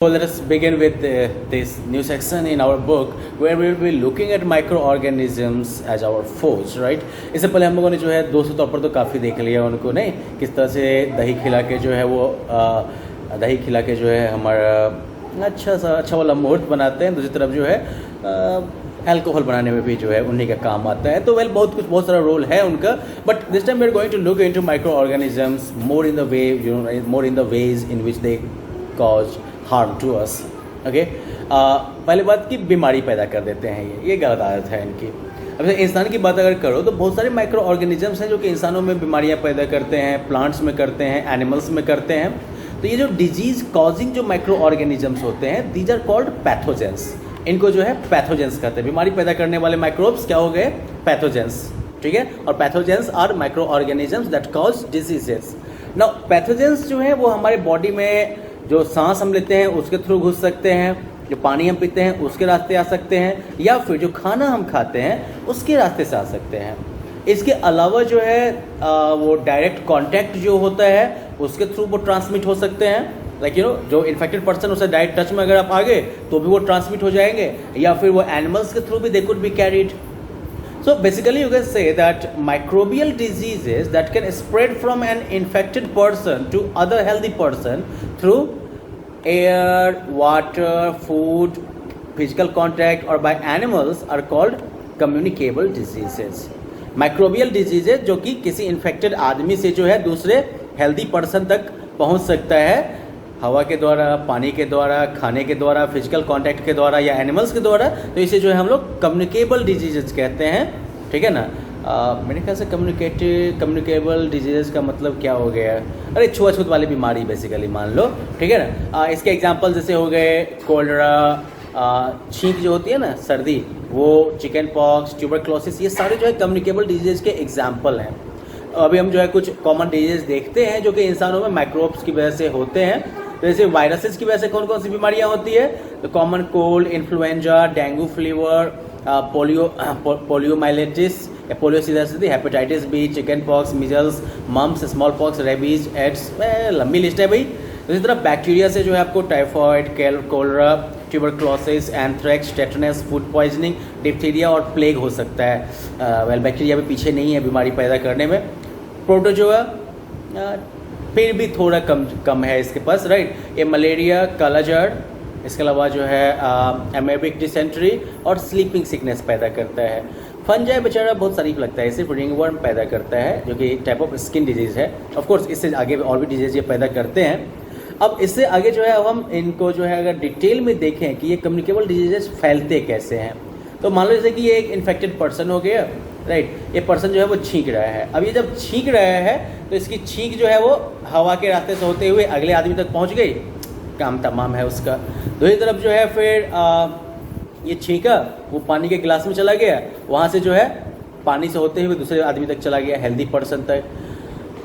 So let us begin with this new section in our book where we will be looking at microorganisms as our foes, right? इससे पहले हम लोगों ने जो है दोस्तों तौर पर तो काफ़ी देख लिया उनको, नहीं किस तरह से दही खिला के जो है वो दही खिला के जो है हमारा अच्छा वाला मुहूर्त बनाते हैं। दूसरी तरफ जो है अल्कोहल बनाने में भी जो है उन्हीं का काम आता है। तो बहुत सारा रोल है उनका, but this time we are going to look into micro organisms more in the ways in which they cause harm to us. Okay, पहली बात कि बीमारी पैदा कर देते हैं, ये गलत आदत है इनकी। अब इंसान की बात अगर करो तो बहुत सारे माइक्रो ऑर्गेनिजम्स हैं जो कि इंसानों में बीमारियां पैदा करते हैं, प्लांट्स में करते हैं, एनिमल्स में करते हैं। तो ये जो डिजीज कॉजिंग जो माइक्रो ऑर्गेनिजम्स होते हैं, दीज आर कॉल्ड पैथोजेंस। इनको जो है पैथोजेंस कहते हैं। बीमारी पैदा करने वाले माइक्रोब्स क्या हो गए? पैथोजेंस, ठीक है। और pathogens are micro organisms that cause diseases. Now pathogens जो है वो हमारे बॉडी में जो सांस हम लेते हैं उसके थ्रू घुस सकते हैं, जो पानी हम पीते हैं उसके रास्ते आ सकते हैं, या फिर जो खाना हम खाते हैं उसके रास्ते से आ सकते हैं। इसके अलावा जो है वो डायरेक्ट कांटेक्ट जो होता है उसके थ्रू वो ट्रांसमिट हो सकते हैं। लाइक जो इन्फेक्टेड पर्सन उससे डायरेक्ट टच में अगर आप आ गए तो भी वो ट्रांसमिट हो जाएंगे, या फिर वो एनिमल्स के थ्रू भी they could be carried. So basically you can say that microbial diseases that can spread from an infected person to other healthy person through air, water, food, physical contact or by animals are called communicable diseases. Microbial diseases जो कि किसी infected आदमी से जो है दूसरे healthy person तक पहुंच सकता है, हवा के द्वारा, पानी के द्वारा, खाने के द्वारा, फिजिकल कांटेक्ट के द्वारा या एनिमल्स के द्वारा। तो इसे जो है हम लोग कम्युनिकेबल डिजीजेस कहते हैं, ठीक है ना। मेरे ख्याल से कम्युनिकेबल डिजीजेस का मतलब क्या हो गया? अरे छुआछूत वाली बीमारी बेसिकली मान लो, ठीक है ना। इसके एग्जांपल जैसे हो गए कोलरा, छींक जो होती है ना, सर्दी, वो चिकन पॉक्स, ट्यूबरक्लोसिस, ये सारे जो है कम्युनिकेबल डिजीजेस के एग्जाम्पल हैं। अभी हम जो है कुछ कॉमन डिजीज देखते हैं जो कि इंसानों में माइक्रोब्स की वजह से होते हैं। तो जैसे वायरसेस की वजह से कौन कौन सी बीमारियां होती है? तो common cold, influenza, dengue fever, poliomyelitis या poliosis, hepatitis B, chicken pox, measles, mumps, small pox, rabies, AIDS, लंबी लिस्ट है भाई। इसी तरह बैक्टीरिया से जो है आपको typhoid, cholera, tuberculosis, anthrax, tetanus, food poisoning, diphtheria और प्लेग हो सकता है। बैक्टीरिया भी पीछे नहीं है बीमारी पैदा करने में। प्रोटोजोआ फिर भी थोड़ा कम है इसके पास, राइट। ये मलेरिया, काला जड़, इसके अलावा जो है एमेबिक डिसेंट्री और स्लीपिंग सिकनेस पैदा करता है। फंजाई बेचारा बहुत शरीफ लगता है, सिर्फ रिंगवर्म पैदा करता है जो कि टाइप ऑफ स्किन डिजीज़ है। ऑफ कोर्स इससे आगे और भी डिजीज़ ये पैदा करते हैं। अब इससे आगे जो है अब हम इनको जो है अगर डिटेल में देखें कि ये कम्युनिकेबल डिजीजेस फैलते कैसे हैं, तो मान लो जैसे कि ये एक इन्फेक्टेड पर्सन हो गया, राइट। ये पर्सन जो है वो छींक रहा है। अब ये जब छींक रहा है तो इसकी छींक जो है वो हवा के रास्ते से होते हुए अगले आदमी तक पहुंच गई, काम तमाम है उसका। दूसरी तरफ जो है फिर ये छींका वो पानी के गिलास में चला गया, वहाँ से जो है पानी से होते हुए दूसरे आदमी तक चला गया, हेल्दी पर्सन तक।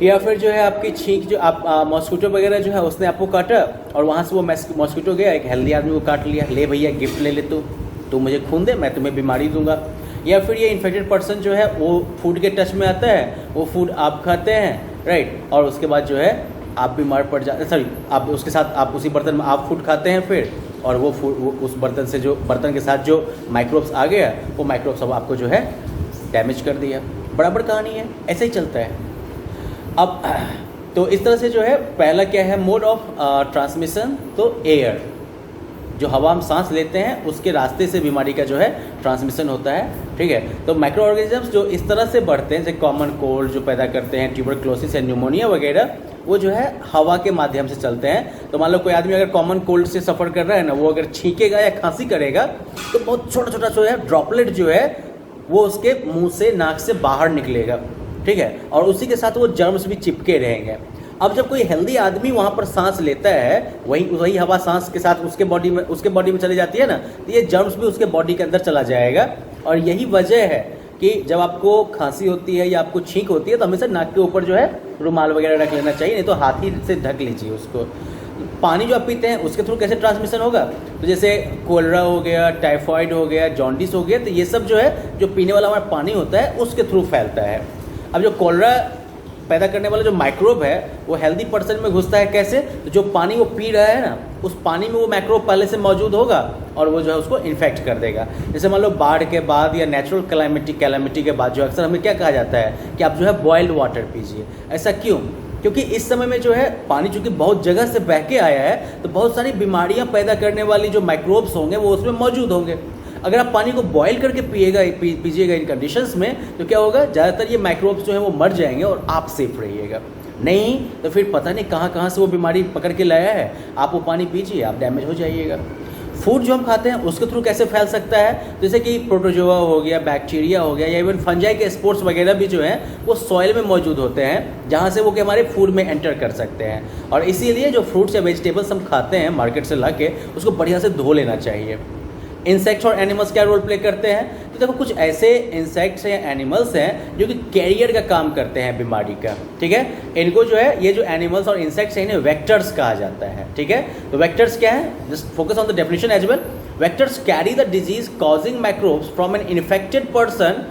या फिर जो है आपकी छींक जो आप मॉस्किटो वगैरह जो है उसने आपको काटा और वहाँ से वो मॉस्किटो गया, एक हेल्दी आदमी को काट लिया, ले भैया गिफ्ट ले ले, तू मुझे खून दे, मैं तुम्हें बीमारी दूंगा। या फिर ये इन्फेक्टेड पर्सन जो है वो फूड के टच में आता है, वो फूड आप खाते हैं, राइट, और उसके बाद जो है आप बीमार पड़ जाते, सॉरी आप उसके साथ आप उसी बर्तन में आप फूड खाते हैं फिर, और वो फूड उस बर्तन से जो बर्तन के साथ जो माइक्रोब्स आ गया वो माइक्रोब्स अब आपको जो है डैमेज कर दिया। बराबर कहानी है, ऐसे ही चलता है। अब तो इस तरह से जो है पहला क्या है मोड ऑफ ट्रांसमिशन, तो एयर, जो हवा हम सांस लेते हैं उसके रास्ते से बीमारी का जो है ट्रांसमिशन होता है, ठीक है। तो माइक्रो ऑर्गेनिजम्स जो इस तरह से बढ़ते हैं, जैसे कॉमन कोल्ड जो पैदा करते हैं, ट्यूबरक्लोसिस या न्यूमोनिया वगैरह, वो जो है हवा के माध्यम से चलते हैं। तो मान लो कोई आदमी अगर कॉमन कोल्ड से सफ़र कर रहा है ना, वो अगर छींकेगा या खांसी करेगा तो बहुत छोटा छोटा जो है ड्रॉपलेट जो है वो उसके मुंह से, नाक से बाहर निकलेगा, ठीक है, और उसी के साथ वो जर्म्स भी चिपके रहेंगे। अब जब कोई हेल्दी आदमी वहाँ पर सांस लेता है, वही हवा सांस के साथ उसके बॉडी में चली जाती है ना, तो ये जर्म्स भी उसके बॉडी के अंदर चला जाएगा। और यही वजह है कि जब आपको खांसी होती है या आपको छींक होती है तो हमेशा नाक के ऊपर जो है रुमाल वगैरह रख लेना चाहिए, नहीं तो हाथ ही से ढक लीजिए उसको। पानी जो आप पीते हैं उसके थ्रू कैसे ट्रांसमिशन होगा? तो जैसे कोलरा हो गया, टाइफॉइड हो गया, जॉन्डिस हो गया, तो ये सब जो है जो पीने वाला हमारा पानी होता है उसके थ्रू फैलता है। अब जो कोलरा पैदा करने वाला जो माइक्रोब है वो हेल्दी पर्सन में घुसता है कैसे? तो जो पानी वो पी रहा है ना, उस पानी में वो माइक्रोब पहले से मौजूद होगा और वो जो है उसको इन्फेक्ट कर देगा। जैसे मान लो बाढ़ के बाद या नेचुरल कैलामिटी के बाद जो अक्सर हमें क्या कहा जाता है कि आप जो है बॉइल्ड वाटर पीजिए। ऐसा क्यों? क्योंकि इस समय में जो है पानी चूंकि बहुत जगह से बह के आया है तो बहुत सारी बीमारियां पैदा करने वाली जो माइक्रोब्स होंगे वो उसमें मौजूद होंगे। अगर आप पानी को बॉईल करके पीजिएगा इन कंडीशंस में तो क्या होगा, ज़्यादातर ये माइक्रोब्स जो है वो मर जाएंगे और आप सेफ रहिएगा। नहीं तो फिर पता नहीं कहाँ कहाँ से वो बीमारी पकड़ के लाया है, आप वो पानी पीजिए, आप डैमेज हो जाइएगा। फूड जो हम खाते हैं उसके थ्रू कैसे फैल सकता है? जैसे कि प्रोटोजोआ हो गया, बैक्टीरिया हो गया, या इवन फंजाई के स्पोर्स वगैरह भी जो हैं वो सॉइल में मौजूद होते हैं, जहाँ से वो कि हमारे फूड में एंटर कर सकते हैं। और इसीलिए जो फ्रूट्स या वेजिटेबल्स हम खाते हैं मार्केट से ला के, उसको बढ़िया से धो लेना चाहिए। इंसेक्ट्स और एनिमल्स क्या रोल प्ले करते हैं? तो देखो कुछ ऐसे इंसेक्ट्स या एनिमल्स हैं जो कि कैरियर का काम करते हैं बीमारी का, ठीक है। इनको जो है ये जो एनिमल्स और इंसेक्ट्स हैं इन्हें वेक्टर्स कहा जाता है, ठीक है। तो वेक्टर्स क्या है? Just focus on the definition as well. Vectors carry the disease causing microbes from an infected person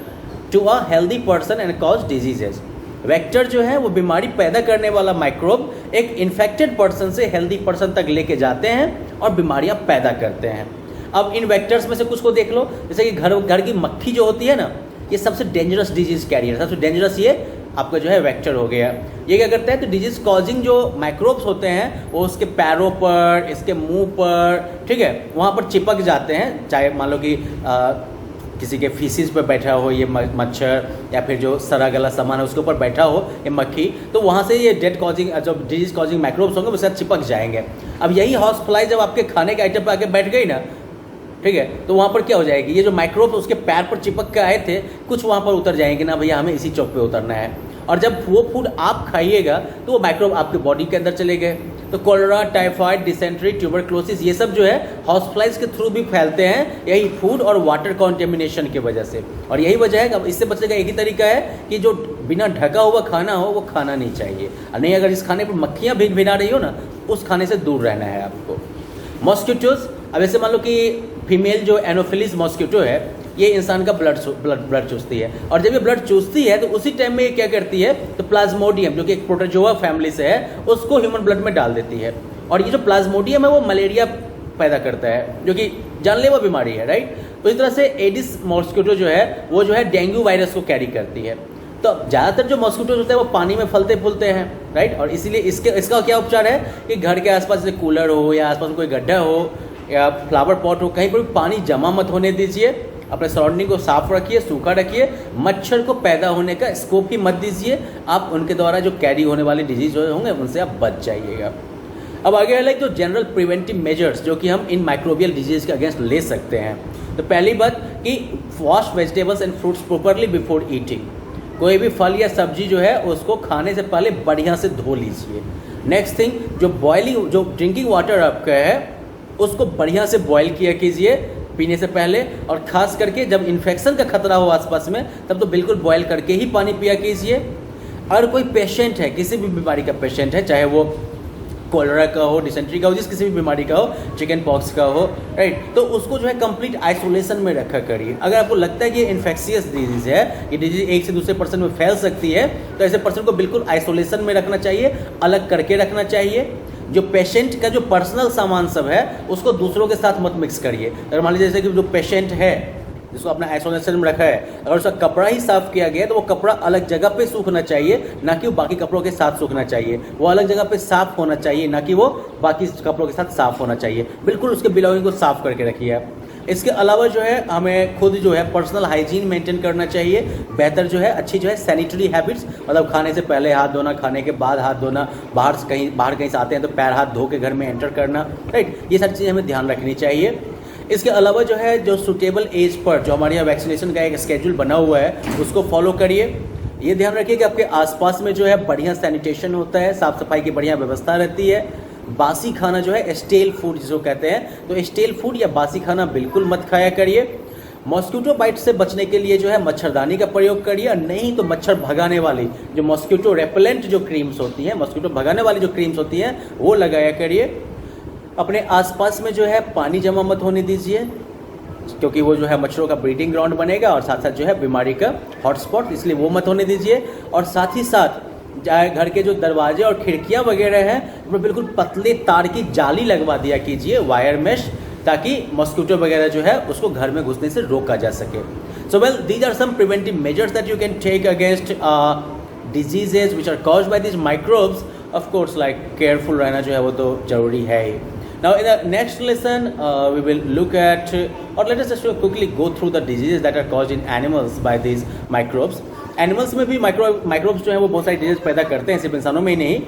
to a healthy person and cause diseases. Vector जो है वो बीमारी पैदा करने वाला माइक्रोब एक इन्फेक्टेड पर्सन से हेल्दी पर्सन तक लेके जाते हैं और बीमारियां पैदा करते हैं। अब इन वेक्टर्स में से कुछ को देख लो, जैसे कि घर की मक्खी जो होती है ना, ये सबसे डेंजरस डिजीज कैरियर, सबसे डेंजरस ये आपका जो है वेक्टर हो गया। ये क्या करता है? तो डिजीज कॉजिंग जो माइक्रोब्स होते हैं वो उसके पैरों पर, इसके मुंह पर, ठीक है, वहाँ पर चिपक जाते हैं। चाहे मान लो कि किसी के फीसिस पर बैठा हो ये मच्छर, या फिर जो सड़ा गला सामान है उसके ऊपर बैठा हो ये मक्खी, तो वहाँ से ये डेड कॉजिंग जो डिजीज कॉजिंग माइक्रोब्स होंगे उसके साथ चिपक जाएंगे। अब यही हॉर्स फ्लाई जब आपके खाने के आइटम पर आके बैठ गई ना, ठीक है, तो वहाँ पर क्या हो जाएगी, ये जो माइक्रोब्स उसके पैर पर चिपक के आए थे कुछ वहाँ पर उतर जाएंगे ना, भैया हमें इसी चौक पे उतरना है। और जब वो फूड आप खाइएगा तो वो माइक्रोब आपके बॉडी के अंदर चले गए। तो कोलेरा, टाइफाइड, डिसेंट्री, ट्यूबरक्लोसिस ये सब जो है हॉर्सफ्लाइज के थ्रू भी फैलते हैं, यही फूड और वाटर कॉन्टेमिनेशन की वजह से। और यही वजह है कि अब इससे बचने का एक ही तरीका है कि जो बिना ढका हुआ खाना हो वो खाना नहीं चाहिए, और नहीं अगर इस खाने पर मक्खियाँ भिना रही हो ना, उस खाने से दूर रहना है आपको। मॉस्किटोज, अब ऐसे मान लो कि फीमेल जो एनोफिलिस मॉस्किटो है ये इंसान का ब्लड चूसती है, और जब ये ब्लड चूसती है तो उसी टाइम में ये क्या करती है, तो प्लाज्मोडियम जो कि एक प्रोटोजोआ फैमिली से है उसको ह्यूमन ब्लड में डाल देती है। और ये जो प्लाज्मोडियम है वो मलेरिया पैदा करता है जो कि जानलेवा बीमारी है, राइट। तो इस तरह से एडिस मॉस्किटो जो है वो जो है डेंगू वायरस को कैरी करती है। तो ज़्यादातर जो मॉस्किटोज होते हैं वो पानी में फलते फूलते हैं, राइट। और इसीलिए इसका क्या उपचार है कि घर के आसपास जैसे कूलर हो या आसपास कोई गड्ढा हो या फ्लावर पॉट हो, कहीं पर भी पानी जमा मत होने दीजिए। अपने सराउंडिंग को साफ रखिए, सूखा रखिए, मच्छर को पैदा होने का स्कोप ही मत दीजिए। आप उनके द्वारा जो कैरी होने वाली डिजीज होंगे उनसे आप बच जाइएगा। अब आगे है लाइक जो जनरल प्रिवेंटिव मेजर्स जो कि हम इन माइक्रोबियल डिजीज के अगेंस्ट ले सकते हैं। तो पहली बात कि wash vegetables and fruits properly before eating. कोई भी फल या सब्जी जो है उसको खाने से पहले बढ़िया से धो लीजिए। नेक्स्ट थिंग, जो ड्रिंकिंग वाटर आपका है उसको बढ़िया से बॉयल किया कीजिए पीने से पहले, और ख़ास करके जब इन्फेक्शन का खतरा हो आसपास में तब तो बिल्कुल बॉयल करके ही पानी पिया कीजिए। अगर कोई पेशेंट है, किसी भी बीमारी का पेशेंट है, चाहे वो कोलेरा का हो, डिसेंट्री का हो, जिस किसी भी बीमारी का हो, चिकन पॉक्स का हो, राइट, तो उसको जो है कंप्लीट आइसोलेशन में रखा करिए। अगर आपको लगता है कि ये इन्फेक्शियस डिजीज है, ये डिजीज एक से दूसरे पर्सन में फैल सकती है, तो ऐसे पर्सन को बिल्कुल आइसोलेशन में रखना चाहिए, अलग करके रखना चाहिए। जो पेशेंट का जो पर्सनल सामान सब है उसको दूसरों के साथ मत मिक्स करिए। अगर मान लीजिए जैसे कि जो पेशेंट है जिसको अपना आइसोलेशन में रखा है, अगर उसका कपड़ा ही साफ किया गया तो वो कपड़ा अलग जगह पे सूखना चाहिए, ना कि वो बाकी कपड़ों के साथ सूखना चाहिए। वो अलग जगह पे साफ होना चाहिए, ना कि वो बाकी कपड़ों के साथ साफ होना चाहिए। बिल्कुल उसके बिलोंगिंग को साफ करके रखिए आप। इसके अलावा जो है हमें खुद जो है पर्सनल हाइजीन मेंटेन करना चाहिए। बेहतर जो है अच्छी जो है सैनिटरी हैबिट्स, मतलब खाने से पहले हाथ धोना, खाने के बाद हाथ धोना, बाहर कहीं से आते हैं तो पैर हाथ धो के घर में एंटर करना, राइट, ये सारी चीज़ें हमें ध्यान रखनी चाहिए। इसके अलावा जो है जो सूटेबल एज पर जो हमारे यहाँ वैक्सीनेशन का एक स्केड्यूल बना हुआ है उसको फॉलो करिए। ये ध्यान रखिए कि आपके आसपास में जो है बढ़िया सैनिटेशन होता है, साफ़ सफाई की बढ़िया व्यवस्था रहती है। बासी खाना जो है स्टेल फूड जिसको कहते हैं, तो स्टेल फूड या बासी खाना बिल्कुल मत खाया करिए। मॉस्किटो बाइट से बचने के लिए जो है मच्छरदानी का प्रयोग करिए, और नहीं तो मच्छर भगाने वाली जो मॉस्किटो रेपेलेंट जो क्रीम्स होती हैं, मॉस्किटो भगाने वाली जो क्रीम्स होती हैं वो लगाया करिए। अपने आसपास में जो है पानी जमा मत होने दीजिए, क्योंकि वो जो है मच्छरों का ब्रीडिंग ग्राउंड बनेगा और साथ साथ जो है बीमारी का हॉटस्पॉट, इसलिए वो मत होने दीजिए। और साथ ही साथ चाहे घर के जो दरवाजे और खिड़कियां वगैरह हैं उसमें बिल्कुल पतले तार की जाली लगवा दिया कीजिए, वायर मेश, ताकि मॉस्किटो वगैरह जो है उसको घर में घुसने से रोका जा सके। So well, these are some preventive measures that you can take against diseases which are caused by this microbes. Of course like careful रहना जो है वो तो जरूरी है ही। Now in the next lesson we will look at or let us just quickly go through the diseases that are caused in animals by these microbes. Animals में भी microbes जो है वो बहुत सारी diseases पैदा करते हैं, सिर्फ इंसानों में ही नहीं,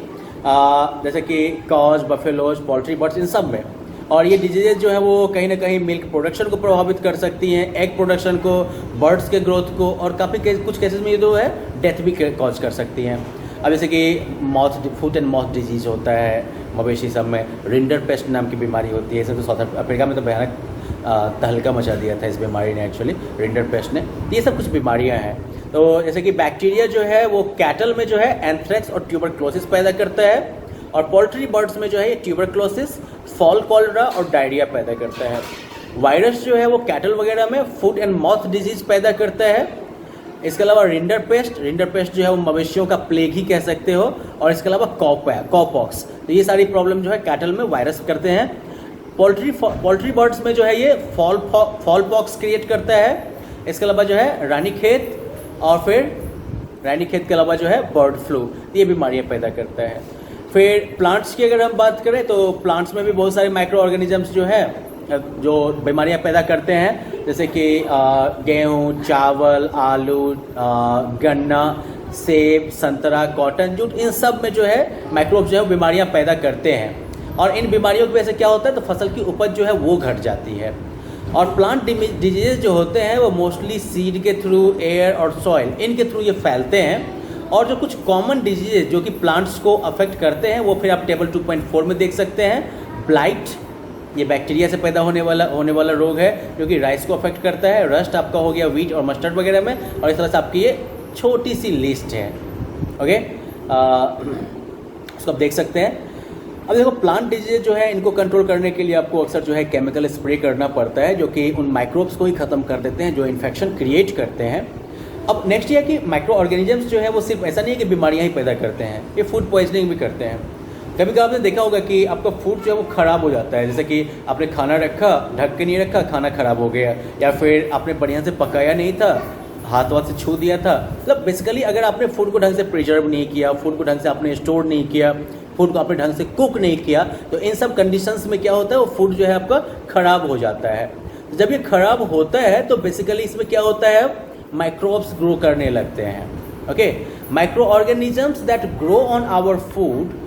जैसे कि कॉज, बफेलोज, पोल्ट्री, बर्ड्स, इन सब में। और ये डिजीजेज जो है वो कहीं ना कहीं मिल्क प्रोडक्शन को प्रभावित कर सकती हैं, एग प्रोडक्शन को, बर्ड्स के ग्रोथ को, और काफ़ी कुछ केसेस में ये जो है डेथ भी कॉज कर सकती हैं। अब जैसे कि फुट एंड माउथ डिजीज होता है मवेशी सब में, रिंडर पेस्ट नाम की बीमारी होती है। इसे तो साउथ अफ्रीका में तो भयानक तहलका मचा दिया था इस बीमारी ने, एक्चुअली रिंडर पेस्ट ने। ये सब कुछ बीमारियां हैं। तो जैसे कि बैक्टीरिया जो है वो कैटल में जो है एंथ्रेक्स और ट्यूबरक्लोसिस पैदा करता है, और पोल्ट्री बर्ड्स में जो है ये ट्यूबरक्लोसिस, फॉल कॉलरा और डायरिया पैदा करता है। वायरस जो है वो कैटल वगैरह में फुट एंड माउथ डिजीज पैदा करता है। इसके अलावा रिंडर पेस्ट जो है वो मवेशियों का प्लेग ही कह सकते हो, और इसके अलावा कॉपॉक्स। तो ये सारी प्रॉब्लम जो है कैटल में वायरस करते हैं। पोल्ट्री बर्ड्स में जो है ये फॉल पॉक्स क्रिएट करता है। इसके अलावा जो है रानीखेत, और फिर रानीखेत के अलावा जो है बर्ड फ्लू, ये बीमारियां पैदा करता है। फिर प्लांट्स की अगर हम बात करें तो प्लांट्स में भी बहुत सारे माइक्रो ऑर्गेनिजम्स जो है जो बीमारियां पैदा करते हैं, जैसे कि गेहूँ, चावल, आलू, गन्ना, सेब, संतरा, कॉटन, जूट, इन सब में जो है माइक्रोब्स जो है बीमारियां पैदा करते हैं। और इन बीमारियों की वजह से क्या होता है, तो फसल की उपज जो है वो घट जाती है। और प्लांट डिजीजेज जो होते हैं वो मोस्टली सीड के थ्रू, एयर और सॉइल, इनके थ्रू ये फैलते हैं। और जो कुछ कॉमन डिजीजेज जो कि प्लांट्स को अफेक्ट करते हैं वो फिर आप टेबल 2.4 में देख सकते हैं। ब्लाइट, ये बैक्टीरिया से पैदा होने वाला रोग है जो कि राइस को अफेक्ट करता है। रस्ट आपका हो गया व्हीट और मस्टर्ड वगैरह में। और इस तरह से आपकी ये छोटी सी लिस्ट है। ओके, इसको आप देख सकते हैं। अब देखो, प्लांट डिजीज जो है इनको कंट्रोल करने के लिए आपको अक्सर जो है केमिकल स्प्रे करना पड़ता है, जो कि उन माइक्रोब्स को ही ख़त्म कर देते हैं जो इन्फेक्शन क्रिएट करते हैं। अब नेक्स्ट ये कि माइक्रो ऑर्गेनिजम्स जो है वो सिर्फ ऐसा नहीं है कि बीमारियां ही पैदा करते हैं, ये फूड पॉइजनिंग भी करते हैं। कभी कभी आपने देखा होगा कि आपका फूड जो है वो ख़राब हो जाता है, जैसे कि आपने खाना रखा, ढक के नहीं रखा, खाना ख़राब हो गया, या फिर आपने बढ़िया से पकाया नहीं था, हाथ से छू दिया था। मतलब बेसिकली अगर आपने फूड को ढंग से प्रिजर्व नहीं किया, फूड को ढंग से आपने स्टोर नहीं किया, फूड को आपने ढंग से कुक नहीं किया, तो इन सब कंडीशंस में क्या होता है, वो फूड जो है आपका ख़राब हो जाता है। जब ये ख़राब होता है तो बेसिकली इसमें क्या होता है, माइक्रोब्स ग्रो करने लगते हैं। Okay, micro organisms that grow on our food.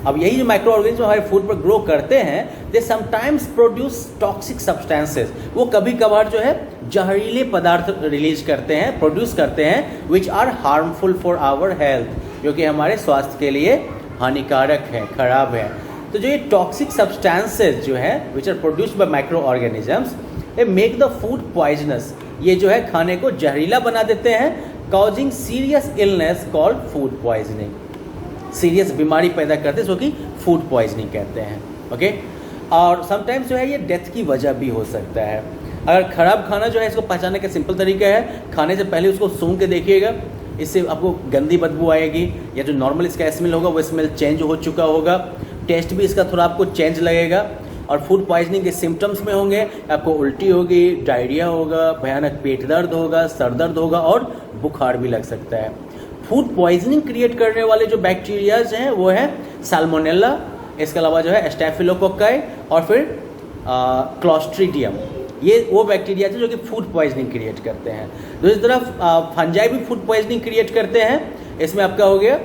अब यही जो माइक्रो ऑर्गेनिज्म हमारे फूड पर ग्रो करते हैं, they sometimes produce toxic substances. वो कभी कभार जो है जहरीले पदार्थ रिलीज करते हैं, प्रोड्यूस करते हैं, which are harmful for our health, जो कि हमारे स्वास्थ्य के लिए हानिकारक है, खराब है। तो जो ये टॉक्सिक सब्सटेंसेस जो है which are produced by micro organisms, they make the food poisonous. ये जो है खाने को जहरीला बना देते हैं, causing serious illness called food poisoning. Serious बीमारी पैदा करते हैं जो कि फूड पॉइजनिंग कहते हैं। ओके, और समटाइम्स जो है ये डेथ की वजह भी हो सकता है। अगर ख़राब खाना जो है, इसको पहचानने का सिंपल तरीका है, खाने से पहले उसको सूंघ के देखिएगा, इससे आपको गंदी बदबू आएगी, या जो नॉर्मल इसका स्मेल होगा वो स्मेल चेंज हो चुका होगा, टेस्ट भी इसका थोड़ा आपको चेंज लगेगा। और फूड पॉइजनिंग के सिम्टम्स में होंगे आपको उल्टी होगी, डायरिया होगा, भयानक पेट दर्द होगा, सर दर्द होगा, और बुखार भी लग सकता है। फूड पॉइजनिंग क्रिएट करने वाले जो बैक्टीरियाज हैं वो है साल्मोनेला, इसके अलावा जो है स्टेफिलोकोकाई, और फिर क्लॉस्ट्रीडियम। ये वो बैक्टीरिया है जो कि फूड पॉइजनिंग क्रिएट करते हैं। दूसरी तरफ फंजाई भी फूड पॉइजनिंग क्रिएट करते हैं। इसमें आपका हो गया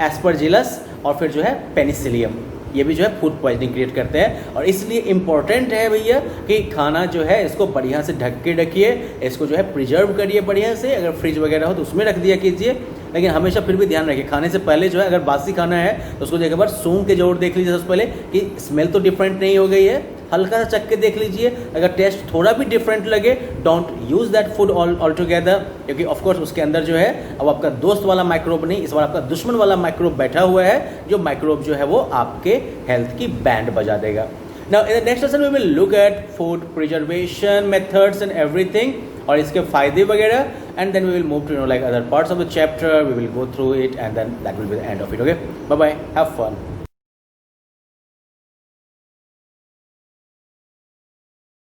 एस्परजिलस, और फिर जो है पेनिसिलियम, ये भी जो है फूड पॉइजनिंग क्रिएट करते हैं। और इसलिए इम्पॉर्टेंट है भैया कि खाना जो है इसको बढ़िया से ढक के रखिए, इसको जो है प्रिजर्व करिए बढ़िया से। अगर फ्रिज वगैरह हो तो उसमें रख दिया कीजिए, लेकिन हमेशा फिर भी ध्यान रखिए खाने से पहले जो है, अगर बासी खाना है तो उसको एक बार सूंघ के जरूर देख लीजिए सबसे पहले कि स्मेल तो डिफरेंट नहीं हो गई है, हल्का सा चख के देख लीजिए। अगर टेस्ट थोड़ा भी डिफरेंट लगे, don't use that food all together, क्योंकि ऑफ कोर्स उसके अंदर जो है अब आपका दोस्त वाला माइक्रोब नहीं, इस बार आपका दुश्मन वाला माइक्रोब बैठा हुआ है, जो माइक्रोब जो है वो आपके हेल्थ की बैंड बजा देगा। Now in the next lesson we will look at food preservation methods and everything, और इसके फ़ायदे वगैरह, and then we will move to like other parts of the chapter, we will go through it and then that will be the end of it. Okay, bye bye, have fun.